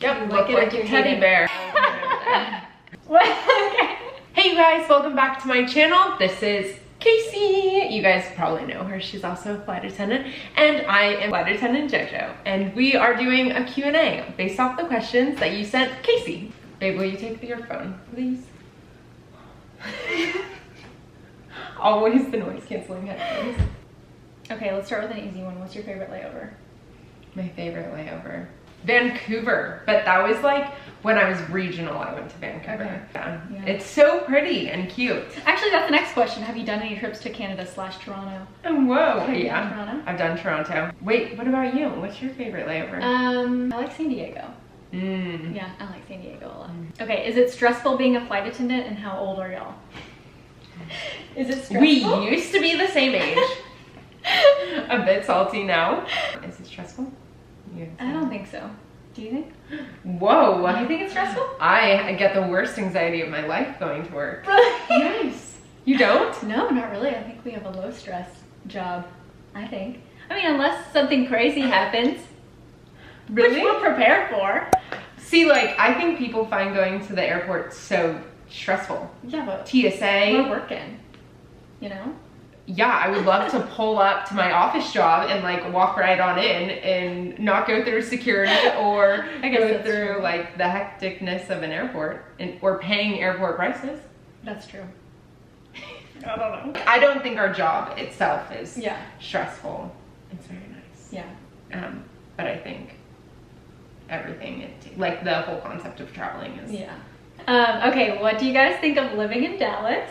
Yep, look like a teddy bear. What? Okay. Hey you guys, welcome back to my channel. This is Kacey. You guys probably know her. She's also a flight attendant. And I am flight attendant JoJo. And we are doing a Q&A based off the questions that you sent Kacey. Babe, will you take your phone, please? Always the noise canceling headphones. Okay, let's start with an easy one. What's your favorite layover? My favorite layover? Vancouver, but that was like when I was regional. I went to Vancouver. Okay. Yeah. It's so pretty and cute. Actually, that's the next question. Have you done any trips to Canada/Toronto? Oh, whoa. Have you Yeah. done Toronto? I've done Toronto. Wait, what about you? What's your favorite layover? I like San Diego. Yeah, I like San Diego a lot. Okay, is it stressful being a flight attendant, and how old are y'all? Is it stressful? We used to be the same age. A bit salty now. Is it stressful? I don't think so. Do you think? Whoa. Do you think it's stressful? I get the worst anxiety of my life going to work. Really? Yes. You don't? No, not really. I think we have a low stress job. I think. I mean, unless something crazy happens. Really? Which we'll prepare for. See, like, I think people find going to the airport so stressful. Yeah, but TSA. we're working, you know? Yeah, I would love to pull up to my office job and like walk right on in and not go through security or go through true. like the hecticness of an airport or paying airport prices. That's true. I don't know. I don't think our job itself is stressful. It's very nice. Yeah. But I think everything, like the whole concept of traveling is. Yeah. Okay, what do you guys think of living in Dallas?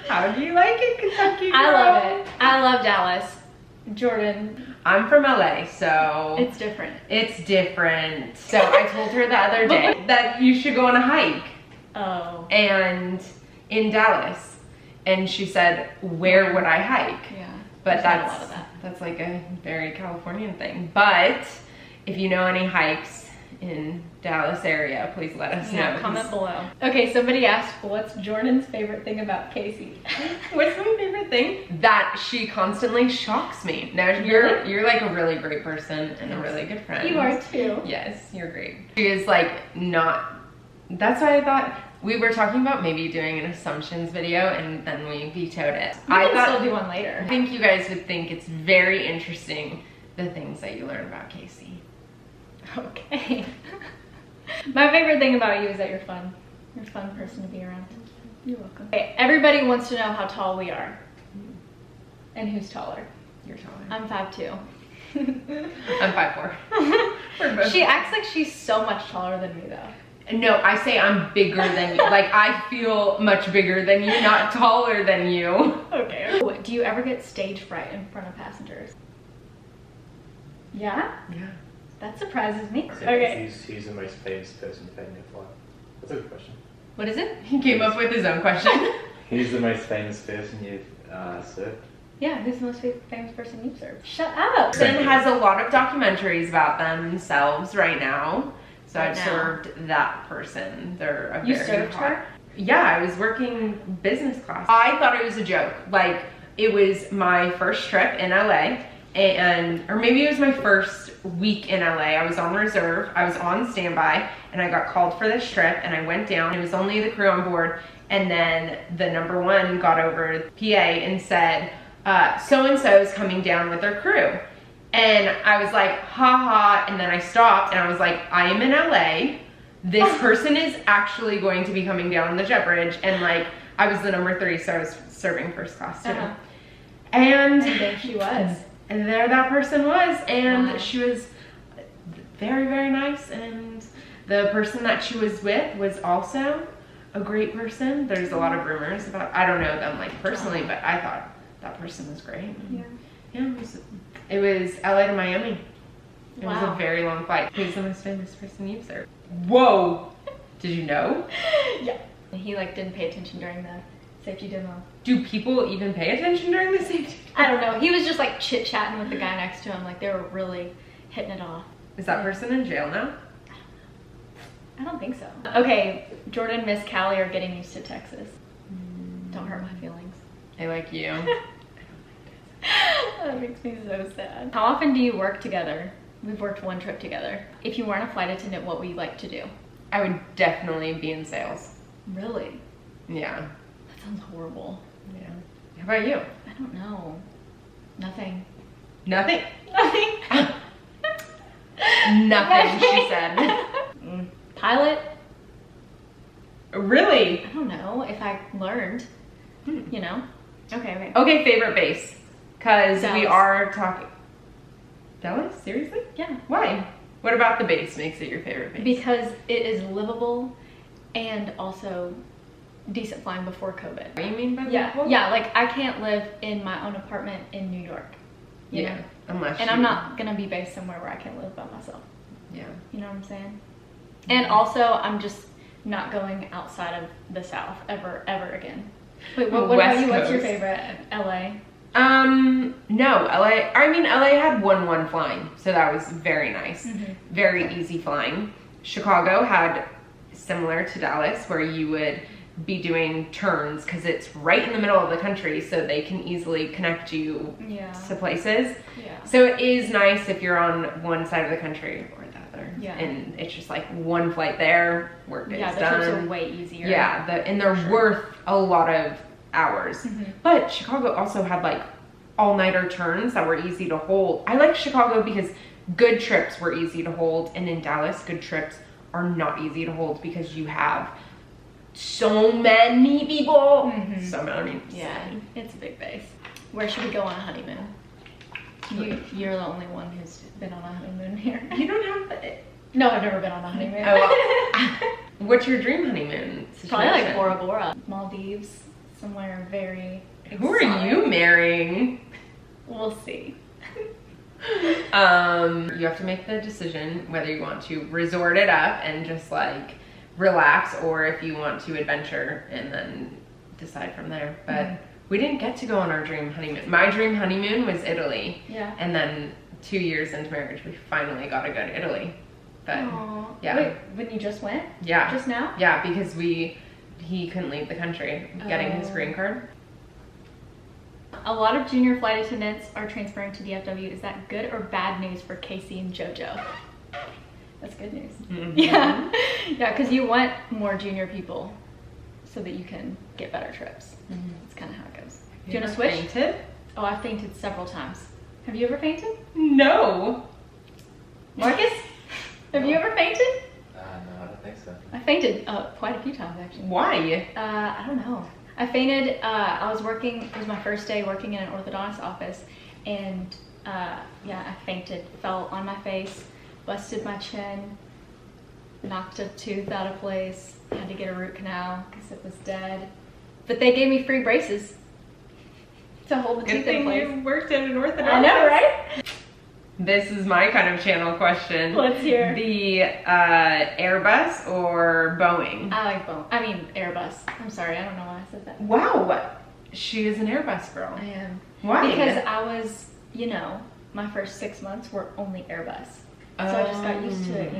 How do you like it, Kentucky girl? I love it. I love Dallas. Jordan. I'm from LA, so it's different. It's different. So I told her the other day that you should go on a hike. Oh. And in Dallas. And she said, where would I hike? Yeah. But There's not a lot of that. That's like a very Californian thing. But if you know any hikes in Dallas area, please let us know. Comment below. Okay, somebody asked, what's Jordan's favorite thing about Kacey? What's my favorite thing? That she constantly shocks me. Now you're like a really great person and a really good friend. You are too. Yes, you're great. She is like not, that's why I thought we were talking about maybe doing an assumptions video and then we vetoed it. I can still do one later. I think you guys would think it's very interesting the things that you learn about Kacey. Okay. My favorite thing about you is that you're fun. You're a fun person to be around. You're welcome. Okay, everybody wants to know how tall we are. And who's taller? You're taller. I'm 5'2". I'm 5'4". She acts like she's so much taller than me though. No, I say I'm bigger than you. Like I feel much bigger than you, not taller than you. Okay. Do you ever get stage fright in front of passengers? Yeah? Yeah. That surprises me. So Okay. Who's the most famous person you've had in your flight? That's a good question. What is it? He came up with his own question. Who's the most famous person you've served? Yeah, who's the most famous person you've served? Shut up! Ben has a lot of documentaries about themselves right now. So I've served that person. They're a You very served hot. her? Yeah, I was working business class. I thought it was a joke. Like it was my first trip in LA or maybe it was my first week in LA. I was on reserve, I was on standby, and I got called for this trip and I went down. It was only the crew on board, and then the number one got over the PA and said, so-and-so is coming down with their crew. And I was like, haha, and then I stopped and I was like, I am in LA. This person is actually going to be coming down the jet bridge. And like, I was the number 3, so I was serving first class too. And there she was. And there that person was, and she was very, very nice, and the person that she was with was also a great person. There's a lot of rumors about, I don't know them like personally, but I thought that person was great. Yeah, it was LA to Miami. It was a very long flight. Who's the most famous person you've served? Whoa! Did you know? Yeah. He like didn't pay attention during the safety demo. Do people even pay attention during the safety demo? I don't know. He was just like chit-chatting with the guy next to him. Like they were really hitting it off. Is that person in jail now? I don't think so. Okay, Jordan, Miss Callie are getting used to Texas. Don't hurt my feelings. I like you. That makes me so sad. How often do you work together? We've worked one trip together. If you weren't a flight attendant, what would you like to do? I would definitely be in sales. Really? Yeah. That sounds horrible. Yeah. How about you? I don't know. Nothing. Nothing? Nothing. Nothing, she said. Pilot? Really? I don't know if I learned, you know? Okay. Okay, favorite base. Because we Dallas. are talking... Dallas? Seriously? Yeah. Why? What about the base makes it your favorite base? Because it is livable and also decent flying before COVID. What do you mean by that? Yeah, like I can't live in my own apartment in New York. You know? Unless And I'm not gonna be based somewhere where I can't live by myself. Yeah. You know what I'm saying? And also, I'm just not going outside of the South ever again. Wait, what about you? What's your Coast. favorite? LA? No, LA. I mean, LA had 1-1 flying, so that was very nice. Very easy flying. Chicago had similar to Dallas, where you would be doing turns because it's right in the middle of the country, so they can easily connect you to places. Yeah. So it is nice if you're on one side of the country or the other. Yeah. And it's just like one flight there, work is Yeah, the done. trips are way easier. Yeah, and they're worth a lot of hours. But Chicago also had like all-nighter turns that were easy to hold. I like Chicago because good trips were easy to hold, and in Dallas, good trips are not easy to hold because you have so many people. So many. Yeah, it's a big base. Where should we go on a honeymoon? You're the only one who's been on a honeymoon here. You don't have the... No, I've never been on a honeymoon. What's your dream honeymoon situation? Probably like Bora Bora, Maldives, somewhere very exotic. Who are you marrying? We'll see. You have to make the decision whether you want to resort it up and just like relax, or if you want to adventure and then decide from there. But we didn't get to go on our dream honeymoon. My dream honeymoon was Italy. Yeah. And then 2 years into marriage, we finally got to go to Italy. But yeah. Wait, when you just went? Yeah. Just now? Yeah, because he couldn't leave the country getting his green card. A lot of junior flight attendants are transferring to DFW. Is that good or bad news for Kacey and JoJo? That's good news. Yeah, because you want more junior people so that you can get better trips. That's kind of how it goes. Do you want to switch? Fainted? Oh, I've fainted several times. Have you ever fainted? No. Marcus? Have you ever fainted? No, I don't think so. I fainted quite a few times actually. Why? I don't know. I fainted. I was working. It was my first day working in an orthodontist office, and I fainted. Fell on my face, busted my chin, knocked a tooth out of place. Had to get a root canal because it was dead. But they gave me free braces to hold the Good teeth in thing place. you worked at an orthodontist. I know, right? This is my kind of channel question. Let's hear. The Airbus or Boeing? I like both. I mean, Airbus. I'm sorry, I don't know why I said that. Wow, she is an Airbus girl. I am. Why? Because I was, my first 6 months were only Airbus. So I just got used to it,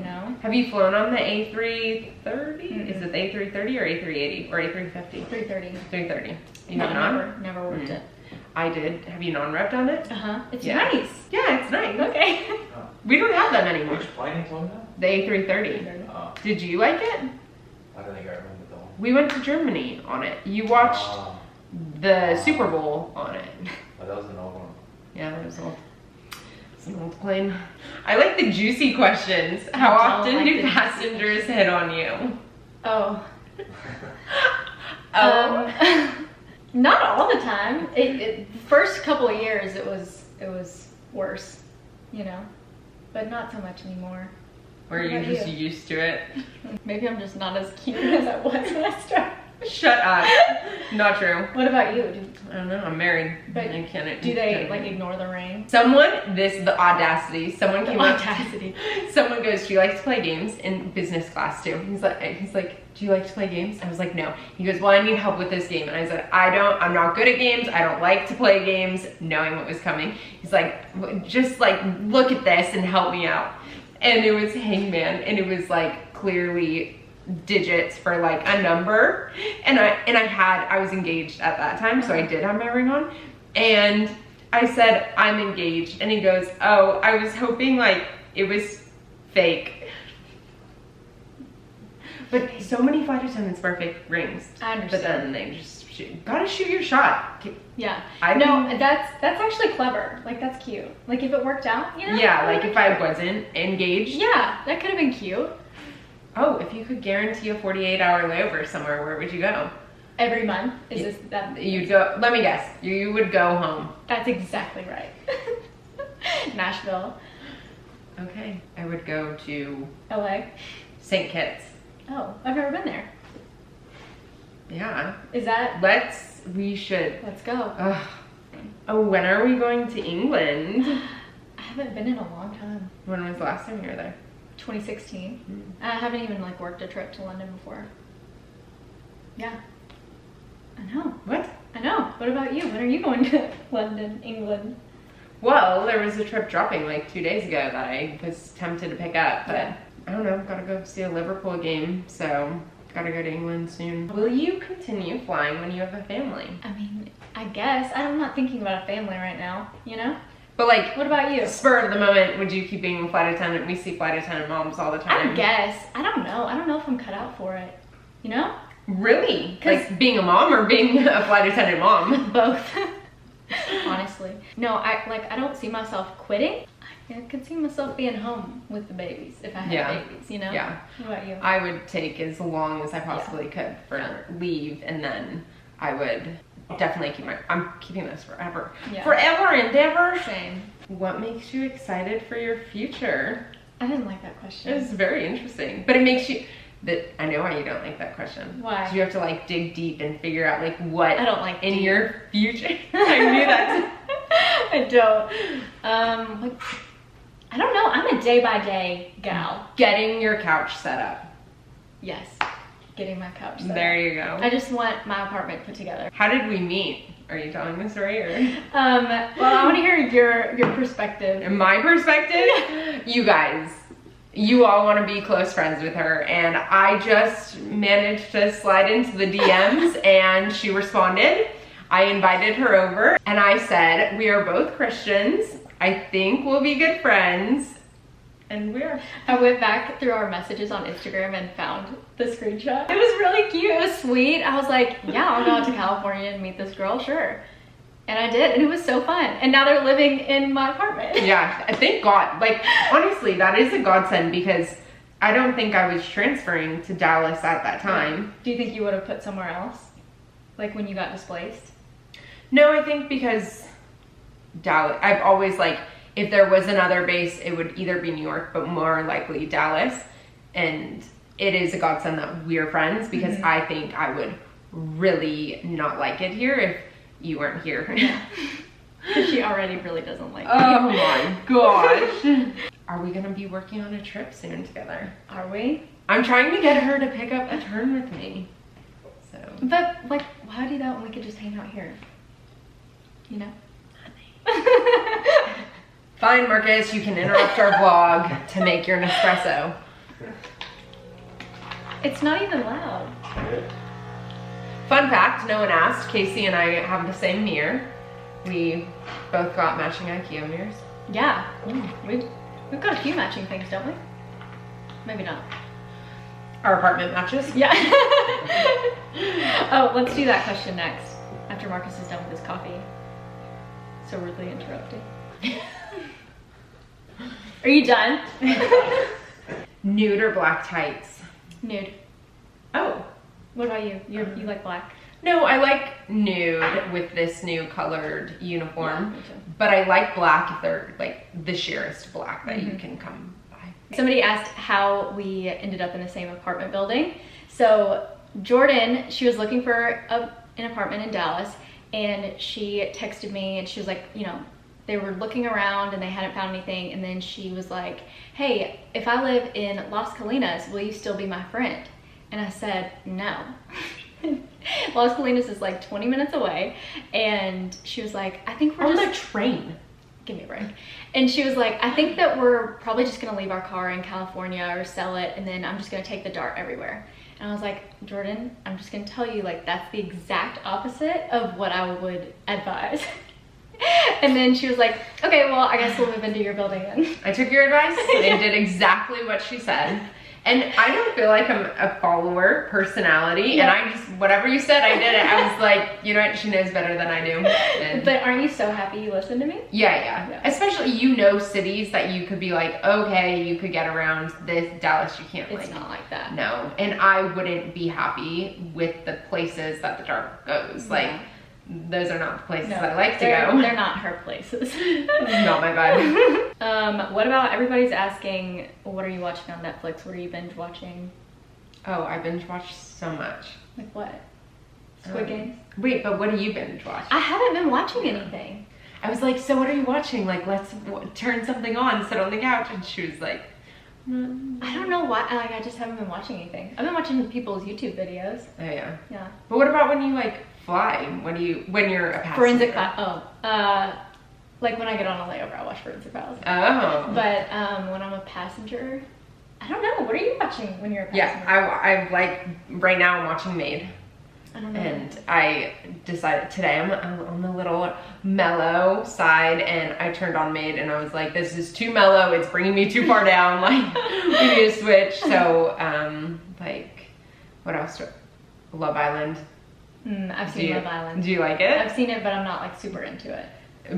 Have you flown on the A330? Is it the A330 or A380 or A350? 330. 330. You No, have not? never worked it. I did. Have you non-revved on it? It's Yeah. nice. Yeah, it's nice. Okay. We don't have them anymore. Which plane are you talking about? The A330. Oh, Did you like it? I don't think I remember the one. We went to Germany on it. You watched Oh, the Super Bowl on it. that was an old one. Yeah, it was old. It's an old plane. I like the juicy questions. How don't often like do the juicy passengers hit on you? Oh. Oh. Not all the time. The first couple of years it was worse, but not so much anymore. Or are you What about just you? used to it? Maybe I'm just not as cute as I was when I started. Shut up. Not true. What about you? I don't know. I'm married. But I can't. Do they ignore the rain? The audacity. Someone The came up. audacity. Someone goes, "Do you like to play games?" In business class too. He's like, "Do you like to play games?" I was like, "No." He goes, "Well, I need help with this game." And I said, I'm not good at games. I don't like to play games," knowing what was coming. He's like, "Just like look at this and help me out." And it was Hangman, and it was like clearly digits for like a number, and I was engaged at that time, so I did have my ring on, and I said, "I'm engaged," and he goes, "Oh, I was hoping like It was fake. But so many flight attendants wear fake rings. I understand. But then they just gotta shoot your shot. Yeah. No, that's actually clever. Like, that's cute. Like, if it worked out, you know? Yeah, like if I wasn't engaged. Yeah, that could have been cute. Oh, if you could guarantee a 48-hour layover somewhere, where would you go? Every month? Is this that? You'd go, let me guess, you would go home. That's exactly right. Nashville. Okay, I would go to LA. St. Kitts. Oh, I've never been there. Yeah. Is that? We should. Let's go. Ugh. Oh, when are we going to England? I haven't been in a long time. When was the last time you were there? 2016. I haven't even like worked a trip to London before. Yeah. I know. What? I know. What about you? When are you going to London, England? Well, there was a trip dropping like 2 days ago that I was tempted to pick up, but Yeah. I don't know, gotta go see a Liverpool game, so gotta go to England soon. Will you continue flying when you have a family? I mean, I guess. I'm not thinking about a family right now, you know? But like, What about you? spur of the moment, would you keep being a flight attendant? We see flight attendant moms all the time. I guess. I don't know. I don't know if I'm cut out for it. You know? Really? 'Cause- Like being a mom or being a flight attendant mom? Both. Honestly. No, I don't see myself quitting. I could see myself being home with the babies if I had Yeah. babies, you know? Yeah. What about you? I would take as long as I possibly could for leave, and then I would definitely I'm keeping this forever. Yeah. Forever and ever. Same. What makes you excited for your future? I didn't like that question. It's very interesting, but it makes you, I know why you don't like that question. Why? 'Cause you have to like dig deep and figure out like what I don't like in deep. your future. I knew that. I don't. Like, I don't know. I'm a day by day gal. Getting your couch set up. Yes. Getting my couch set There up. you go. I just want my apartment put together. How did we meet? Are you telling the story or? Well, I want to hear your perspective. In my perspective, you guys, you all want to be close friends with her, and I just managed to slide into the DMs and she responded. I invited her over and I said, we are both Christians. I think we'll be good friends. And we are. I went back through our messages on Instagram and found the screenshot. It was really cute. It was sweet. I was like, yeah, I'll go out to California and meet this girl, sure. And I did, and it was so fun. And now they're living in my apartment. Yeah, thank God. Like, honestly, that is a godsend because I don't think I was transferring to Dallas at that time. Do you think you would have put somewhere else? Like when you got displaced? No, I think because Dallas, I've always like, if there was another base, it would either be New York, but more likely Dallas. And it is a godsend that we're friends because I think I would really not like it here if you weren't here. Because she already really doesn't like Oh me. my gosh. Are we gonna be working on a trip soon together? Are we? I'm trying to get her to pick up a turn with me. So. But like, why do that when we could just hang out here? You know? Fine, Marcus, you can interrupt our vlog to make your Nespresso. It's not even loud. Fun fact, no one asked, Kacey and I have the same mirror. We both got matching IKEA mirrors. Yeah. We've got a few matching things, don't we? Maybe not. Our apartment matches. Yeah. Oh, let's do that question next. After Marcus is done with his coffee. So rudely interrupted. Are you done? Nude or black tights? Nude. Oh. What about you? You like black? No, I like nude with this new colored uniform. Yeah, me too. But I like black if they're like the sheerest black that you can come by. Somebody asked how we ended up in the same apartment building. So Jordan, she was looking for an apartment in Dallas, and she texted me and she was like, you know, they were looking around and they hadn't found anything, and then she was like, hey, if I live in Las Colinas, will you still be my friend? And I said, no. Las Colinas is like 20 minutes away, and she was like, I think we're On just... the train. Give me a break. And she was like, I think that we're probably just gonna leave our car in California or sell it, and then I'm just gonna take the Dart everywhere. And I was like, Jordan, I'm just gonna tell you, like, that's the exact opposite of what I would advise. And then she was like, okay, well, I guess we'll move into your building then. I took your advice and did exactly what she said. And I don't feel like I'm a follower personality. And I just, whatever you said, I did it. I was like, you know what? She knows better than I do. And But aren't you so happy you listened to me? yeah. Especially, you know, cities that you could be like, okay, you could get around this. Dallas, you can't. It's not like that. No. And I wouldn't be happy with the places that the dark goes. Like, those are not the places I like to go. They're not her places. This is not my vibe. What about, everybody's asking, what are you watching on Netflix? What are you binge watching? Oh, I binge watch so much. Like what? Squid Games? Wait, but what do you binge watch? I haven't been watching anything. I was like, so what are you watching? Like, let's turn something on, sit on the couch. And she was like, I don't know why. Like, I just haven't been watching anything. I've been watching people's YouTube videos. oh yeah. Yeah. But what about when you like fly? When you're a passenger? Forensic Files. Like when I get on a layover, I watch Forensic Files. Oh. But when I'm a passenger, I don't know. What are you watching when you're a passenger? Yeah, I like, right now I'm watching Maid. I don't know. And I decided today I'm on the little mellow side, and I turned on Maid, and I was like, this is too mellow. It's bringing me too far down. Like, we need to switch. So, like, what else? Love Island. I've seen Love Island. Do you like it? I've seen it, but I'm not like super into it.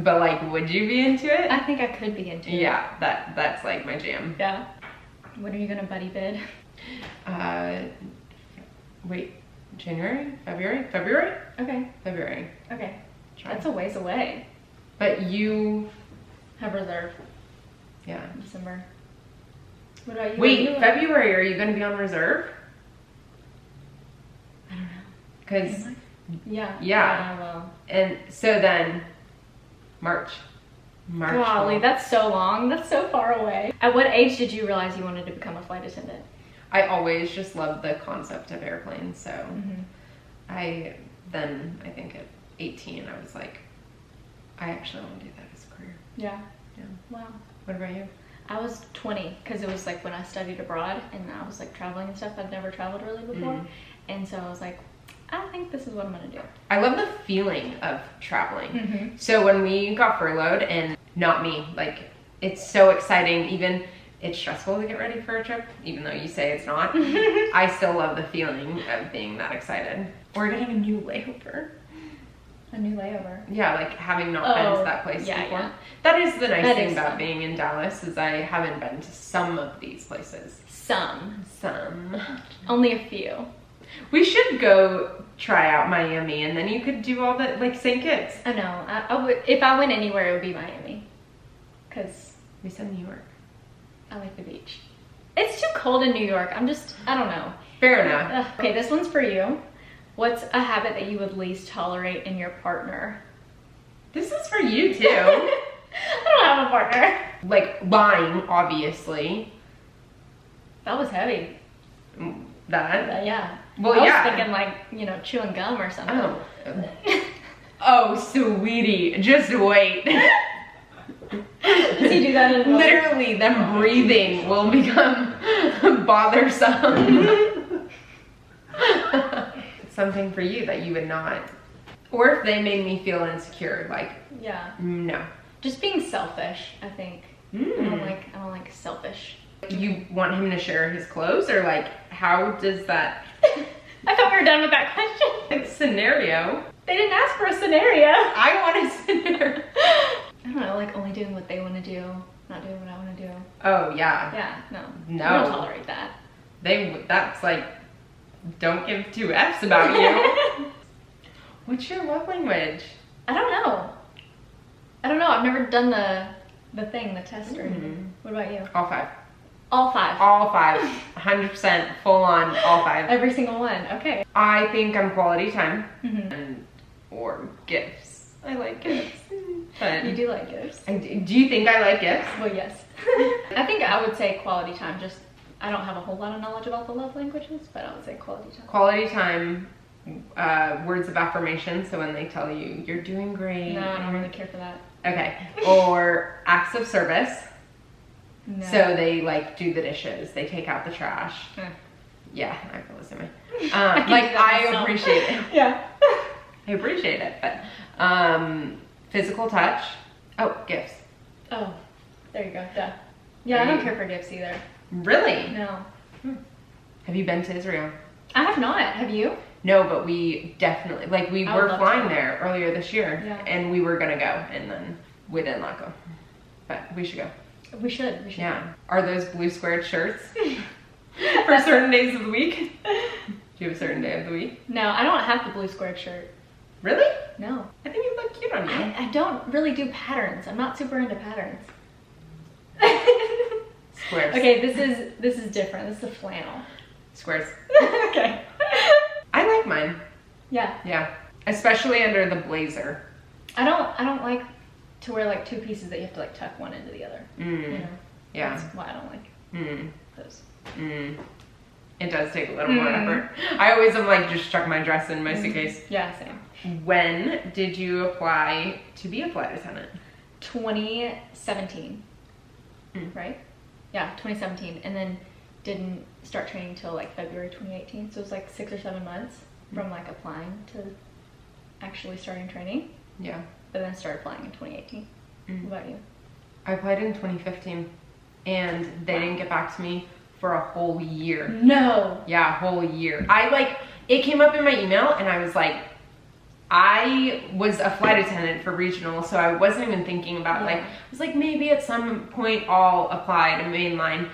But like, would you be into it? I think I could be into it. Yeah, that's like my jam. Yeah. When are you gonna buddy bid? Wait, January? February? Okay. February. Okay. Try. That's a ways away. But you Have reserve. Yeah. December. What about you? Wait, February, are you gonna be on reserve? I don't know. Because Yeah, well. and so then March. Golly, that's so long. That's so far away. At what age did you realize you wanted to become a flight attendant? I always just loved the concept of airplanes, so I think at 18 I was like, I actually want to do that as a career. Yeah. Yeah. Wow. What about you? I was 20 because it was like when I studied abroad and I was like traveling and stuff. I'd never traveled really before. And so I was like, I think this is what I'm gonna do. I love the feeling of traveling. So when we got furloughed, and not me, like, it's so exciting. Even it's stressful to get ready for a trip, even though you say it's not. I still love the feeling of being that excited. Or getting a new layover. A new layover. Yeah, like having not been to that place before. Yeah. That is the nice That thing is about fun. being in Dallas, is I haven't been to some of these places. Some. Only a few. We should go try out Miami, and then you could do all the, like, St. Kitts. I know. I would, if I went anywhere, it would be Miami. Because We said New York. I like the beach. It's too cold in New York. I don't know. Fair enough. Okay, this one's for you. What's a habit that you would least tolerate in your partner? This is for you, too. I don't have a partner. Like, lying, obviously. That was heavy. That. Yeah. Well, I was yeah. thinking like, chewing gum or something. Oh. Oh, sweetie. Just wait. Does he do that in Literally, them breathing will become bothersome. Something for you that you would not. Or if they made me feel insecure, like, Yeah. no. Just being selfish, I think. I don't like selfish. You want him to share his clothes, or like, how does that I thought we were done with that question. scenario? They didn't ask for a scenario. I want a scenario. I don't know, like only doing what they want to do, not doing what I want to do. Oh yeah. Yeah, no. No. I don't tolerate that. That's like, don't give two F's about you. What's your love language? I don't know. I've never done the thing, the test or anything. What about you? All five. All five. All five. 100% full on, all five. Every single one. Okay. I think I'm quality time. Or gifts. I like gifts. But You do like gifts. do you think I like gifts? Well, yes. I think I would say quality time. Just, I don't have a whole lot of knowledge about the love languages, but I would say quality time. Quality time, words of affirmation. So when they tell you, you're doing great. No, I don't really care for that. Okay. Or acts of service. No. So they like do the dishes, they take out the trash. Yeah, I feel the same way. Like, I appreciate it. Yeah. I appreciate it, but Physical touch. Oh, gifts. Oh, there you go. Duh. Yeah, I don't care for gifts either. Really? No. Have you been to Israel? I have not. Have you? No, but we definitely, like, we I would were love flying to. there earlier this year, Yeah. and we were gonna go, and then we didn't let go. But we should go. We should. We should. Yeah. Are those blue squared shirts for certain days of the week? Do you have a certain day of the week? No, I don't have the blue squared shirt. Really? No. I think it look cute on you. I don't really do patterns. I'm not super into patterns. Squares. Okay, this is different. This is a flannel. Squares. Okay. I like mine. Yeah. Yeah. Especially under the blazer. I don't like to wear like two pieces that you have to like tuck one into the other. You know. Yeah. That's why I don't like those. It does take a little more effort. I always am like, just chuck my dress in my suitcase. Yeah, same. When did you apply to be a flight attendant? 2017. Right? Yeah, 2017. And then didn't start training till like February 2018. So it was like 6 or 7 months from like applying to actually starting training. Yeah. But then started flying in 2018. What about you? I applied in 2015 and they didn't get back to me for a whole year. No. Yeah, a whole year. It came up in my email and I was like, I was a flight attendant for regional, so I wasn't even thinking about I was like, maybe at some point I'll apply to mainline,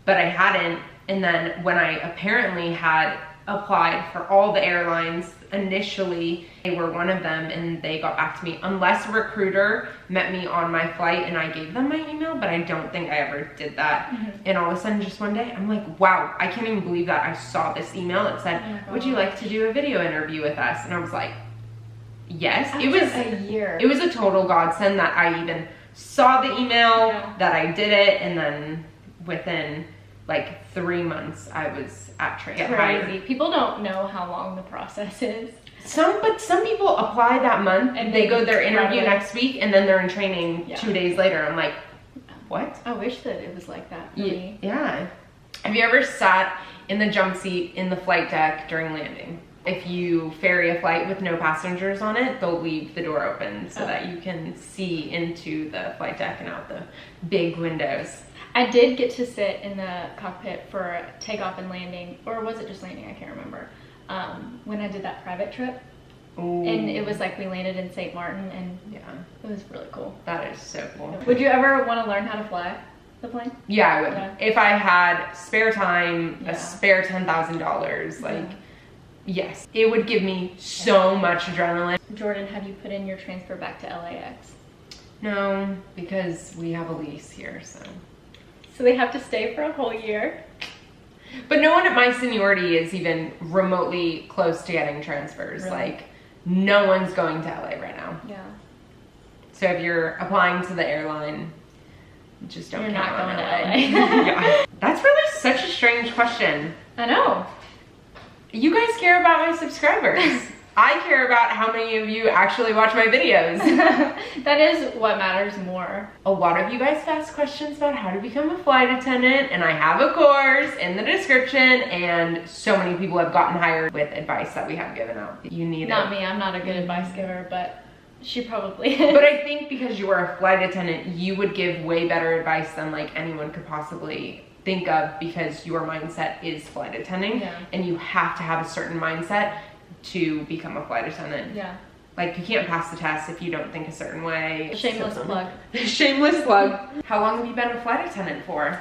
but I hadn't. And then when I apparently had applied for all the airlines initially, they were one of them and they got back to me, unless a recruiter met me on my flight and I gave them my email, but I don't think I ever did that. And all of a sudden, just one day, I'm like, wow, I can't even believe that I saw this email. It said, would you like to do a video interview with us? And I was like, yes. After it was a year. It was a total godsend that I even saw the email, that I did it, and then within like 3 months I was at training. Crazy. People don't know how long the process is. But some people apply that month and they go their interview next week and then they're in training 2 days later. I'm like, what? I wish that it was like that for me. Yeah. Have you ever sat in the jump seat in the flight deck during landing? If you ferry a flight with no passengers on it, they'll leave the door open so that you can see into the flight deck and out the big windows. I did get to sit in the cockpit for takeoff and landing, or was it just landing? I can't remember. When I did that private trip. Ooh. And it was like we landed in St. Martin and it was really cool. That is so cool. Would you ever want to learn how to fly the plane? Yeah, I would. Yeah. If I had spare time, a spare $10,000, like, yes. It would give me so much adrenaline. Jordan, have you put in your transfer back to LAX? No, because we have a lease here, so. So they have to stay for a whole year? But no one at my seniority is even remotely close to getting transfers. Really? Like, no one's going to LA right now. Yeah. So if you're applying to the airline, just don't You're count not on going to LA. Yeah. That's really such a strange question. I know. You guys care about my subscribers. I care about how many of you actually watch my videos. That is what matters more. A lot of you guys have asked questions about how to become a flight attendant, and I have a course in the description, and so many people have gotten hired with advice that we have given out. You need Not me, I'm not a good advice giver, but she probably is. But I think because you are a flight attendant, you would give way better advice than like anyone could possibly think of, because your mindset is flight attending, and you have to have a certain mindset to become a flight attendant. Yeah. Like, you can't pass the test if you don't think a certain way. Shameless plug. Shameless plug. How long have you been a flight attendant for?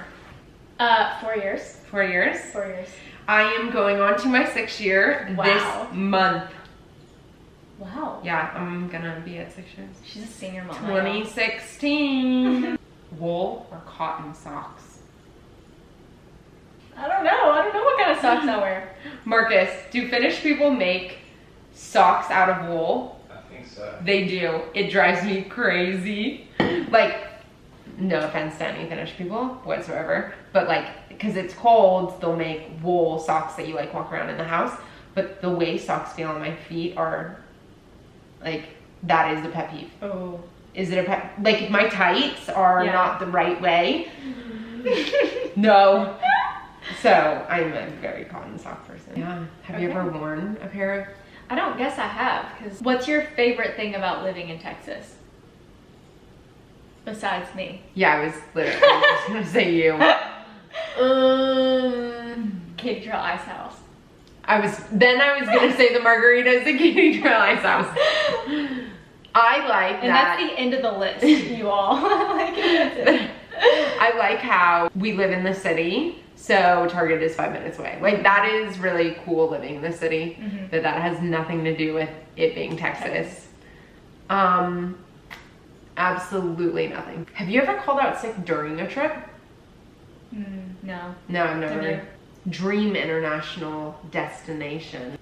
4 years. 4 years? 4 years. I am going on to my 6th year this month. Wow. Yeah, I'm gonna be at 6 years. She's a senior mom. 2016. Wool or cotton socks? I don't know what kind of socks I wear. Marcus, do Finnish people make socks out of wool? I think so. They do. It drives me crazy. Like, no offense to any Finnish people whatsoever, but like, because it's cold, they'll make wool socks that you like walk around in the house. But the way socks feel on my feet are like, that is the pet peeve. Oh. Is it a pet? Like, if my tights are not the right way, no. So I'm a very cotton sock person. Yeah. Have you ever worn a pair of? I don't guess I have, because what's your favorite thing about living in Texas? Besides me. Yeah, I was literally just gonna say you. Katy Trail Ice House. I was gonna say the margaritas at Katy Trail Ice House. I like And that. that's the end of the list, you all. Like, that's it. I like how we live in the city, so Target is 5 minutes away. Like, that is really cool living in the city, but that has nothing to do with it being Texas. Absolutely nothing. Have you ever called out sick during a trip? No. No, I've Have never. you? Dream international destination.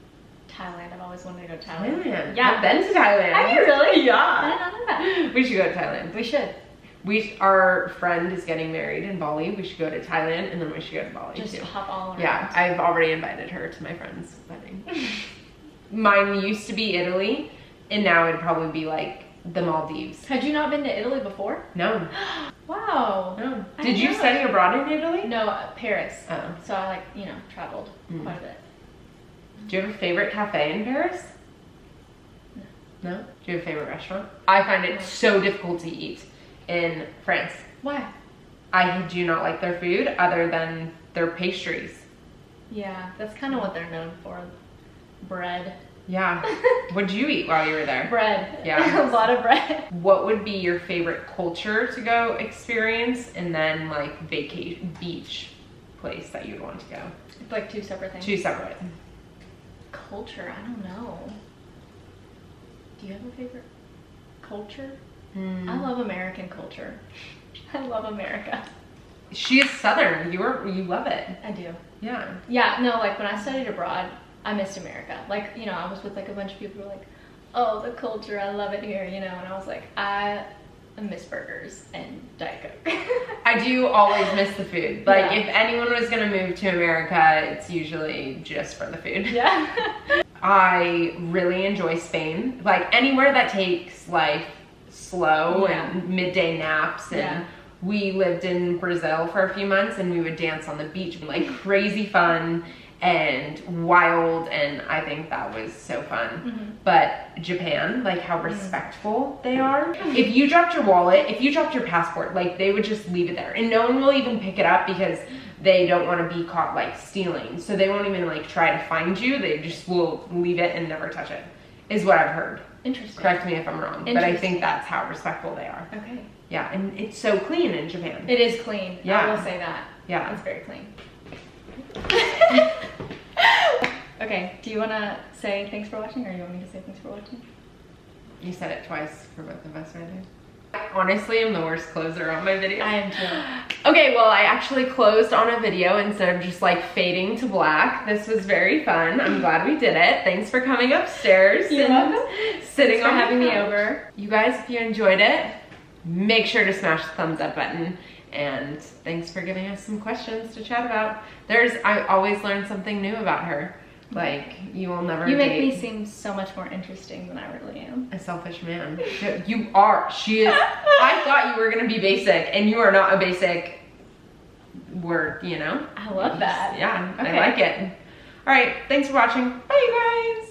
Thailand. I've always wanted to go to Thailand. Thailand. Yeah. I've been to Thailand. Have you really? Yeah. I did not know that. We should go to Thailand. We should. Our friend is getting married in Bali. We should go to Thailand, and then we should go to Bali Just too. hop all around. Yeah, I've already invited her to my friend's wedding. Mine used to be Italy, and now it'd probably be like the Maldives. Had you not been to Italy before? No. Wow. No. I Did you know. study abroad in Italy? No, Paris. Oh. So I traveled quite a bit. Do you have a favorite cafe in Paris? No. Do you have a favorite restaurant? I find it so difficult to eat in France. Why? I do not like their food other than their pastries. Yeah, that's kind of what they're known for. Bread. Yeah. What did you eat while you were there? Bread. Yeah. A lot of bread. What would be your favorite culture to go experience, and then like beach place that you'd want to go? It's like two separate things. Two separate. Culture, I don't know. Do you have a favorite culture? Mm. I love American culture. I love America. She is Southern. You love it. I do. Yeah. Yeah, no, like when I studied abroad, I missed America. Like, I was with like a bunch of people who were like, oh, the culture, I love it here, and I was like, I miss burgers and Diet Coke. I do always miss the food. Like, Yeah. if anyone was gonna move to America, it's usually just for the food. Yeah. I really enjoy Spain. Like, anywhere that takes life slow and midday naps. And we lived in Brazil for a few months, and we would dance on the beach, like crazy fun and wild, and I think that was so fun. But Japan, like how respectful they are. If you dropped your wallet, if you dropped your passport, like they would just leave it there, and no one will even pick it up because they don't want to be caught like stealing. So they won't even like try to find you. They just will leave it and never touch it, is what I've heard. Interesting. Correct me if I'm wrong, but I think that's how respectful they are. Okay. Yeah, and it's so clean in Japan. It is clean. Yeah. I will say that. Yeah. It's very clean. Okay, do you want to say thanks for watching, or you want me to say thanks for watching? You said it twice for both of us right there. I honestly am the worst closer on my videos. I am too. Okay, well, I actually closed on a video instead of just like fading to black. This was very fun. I'm glad we did it. Thanks for coming upstairs. You're welcome. Sitting Thanks for on having me couch. over. You guys, if you enjoyed it, make sure to smash the thumbs up button. And thanks for giving us some questions to chat about. I always learn something new about her. Like, you will never You make date me seem so much more interesting than I really am. a selfish man. You are. She is. I thought you were going to be basic, and you are not a basic word, I love that. Yeah, Okay. I like it. All right, thanks for watching. Bye, you guys.